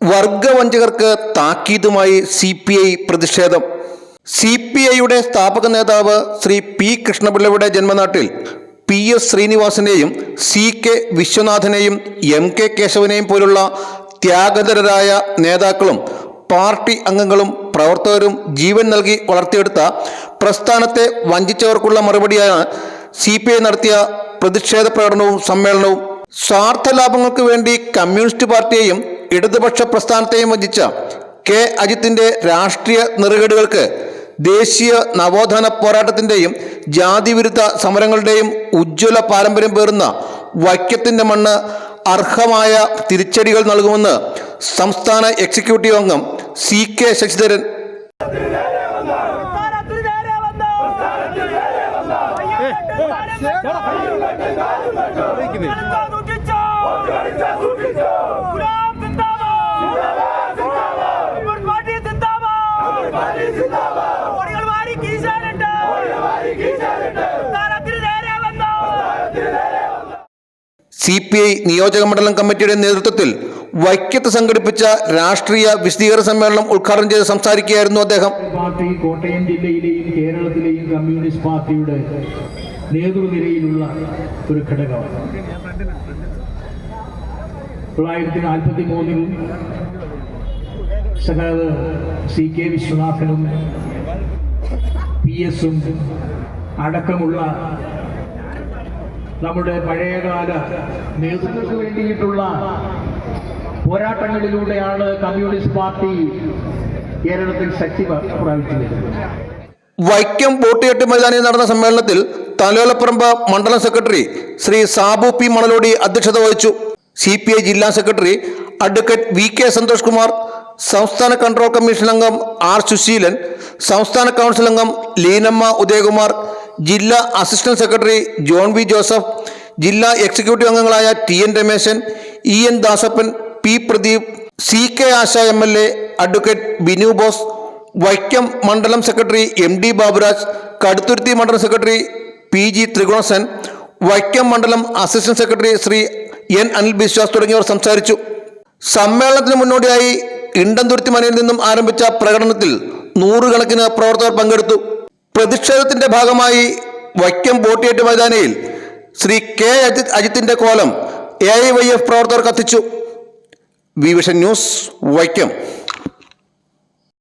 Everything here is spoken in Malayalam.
വർഗവഞ്ചകർക്ക് താക്കീതുമായി CPI പ്രതിഷേധം. CPIയുടെ സ്ഥാപക നേതാവ് Shri P. കൃഷ്ണപിള്ളയുടെ ജന്മനാട്ടിൽ PS ശ്രീനിവാസനെയും CK വിശ്വനാഥനെയും MK കേശവനെയും പോലുള്ള ത്യാഗതരായ നേതാക്കളും പാർട്ടി അംഗങ്ങളും പ്രവർത്തകരും ജീവൻ നൽകി വളർത്തിയെടുത്ത പ്രസ്ഥാനത്തെ വഞ്ചിച്ചവർക്കുള്ള മറുപടിയാണ് CPI നടത്തിയ പ്രതിഷേധ പ്രകടനവും സമ്മേളനവും. സ്വാർത്ഥ ലാഭങ്ങൾക്ക് വേണ്ടി കമ്മ്യൂണിസ്റ്റ് പാർട്ടിയെയും ഇടതുപക്ഷ പ്രസ്ഥാനത്തെയും വഞ്ചിച്ച K. അജിത്തിന്റെ രാഷ്ട്രീയ നെറുകേടുകൾക്ക് ദേശീയ നവോത്ഥാന പോരാട്ടത്തിൻ്റെയും ജാതിവിരുദ്ധ സമരങ്ങളുടെയും ഉജ്ജ്വല പാരമ്പര്യം പേറുന്ന വൈക്കത്തിൻ്റെ മണ്ണ് അർഹമായ തിരിച്ചടികൾ നൽകുമെന്ന് സംസ്ഥാന എക്സിക്യൂട്ടീവ് അംഗം CK ശശിധരൻ. CPI നിയോജക മണ്ഡലം കമ്മിറ്റിയുടെ നേതൃത്വത്തിൽ വൈക്കത്ത് സംഘടിപ്പിച്ച രാഷ്ട്രീയ വിശദീകരണ സമ്മേളനം ഉദ്ഘാടനം ചെയ്ത് സംസാരിക്കുകയായിരുന്നു അദ്ദേഹം. പാർട്ടി കോട്ടയം ജില്ലയിലെയും കേരളത്തിലെയും കമ്മ്യൂണിസ്റ്റ് പാർട്ടിയുടെ നേതൃനിരയിലുള്ള ഒരു ഘടകമാണ്. 1943 സഖാവ് CK വിശ്വനാഥനും PS അടക്കമുള്ള നമ്മുടെ പഴയകാല നേതൃത്വത്തിന് വേണ്ടിയിട്ടുള്ള പോരാട്ടങ്ങളിലൂടെയാണ് കമ്മ്യൂണിസ്റ്റ് പാർട്ടി കേരളത്തിൽ ശക്തി പ്രാപിച്ചു വരുന്നത്. വൈക്കം ബോട്ടിയെട്ട് മൈതാനിയിൽ നടന്ന സമ്മേളനത്തിൽ തലോലപ്പറമ്പ് മണ്ഡലം സെക്രട്ടറി ശ്രീ സാബു P. മണലോടി അധ്യക്ഷത വഹിച്ചു. CPI ജില്ലാ secretary advocate VK Santhosh Kumar, സംസ്ഥാന കൺട്രോൾ കമ്മീഷൻ അംഗം R. സുശീലൻ, സംസ്ഥാന കൗൺസിൽ അംഗം ലീനമ്മ ഉദയകുമാർ, ജില്ലാ assistant secretary John V. Joseph, ജില്ലാ എക്സിക്യൂട്ടീവ് അംഗങ്ങളായ TN Rameshan, EN Dasappan, P. Pradeep, CK Asha MLA, advocate Binu Bose, Vaikom മണ്ഡലം സെക്രട്ടറി MD ബാബുരാജ്, കടുത്തുരുത്തി മണ്ഡലം സെക്രട്ടറി PG ത്രിഗുണസൻ, വൈക്കം മണ്ഡലം assistant secretary Shri N. Anil Biswas തുടങ്ങിയവർ സംസാരിച്ചു. സമ്മേളനത്തിന് മുന്നോടിയായി ഇണ്ടംതുരുത്തി മനയിൽ നിന്നും ആരംഭിച്ച പ്രകടനത്തിൽ 100 കണക്കിന് പ്രവർത്തകർ പങ്കെടുത്തു. പ്രതിഷേധത്തിന്റെ ഭാഗമായി വൈക്കം ബോട്ടിയെട്ട് മൈതാനിയിൽ ശ്രീ K. അജിത്തിന്റെ കോലം AIYF പ്രവർത്തകർ കത്തിച്ചു. Vision news, Vaikom.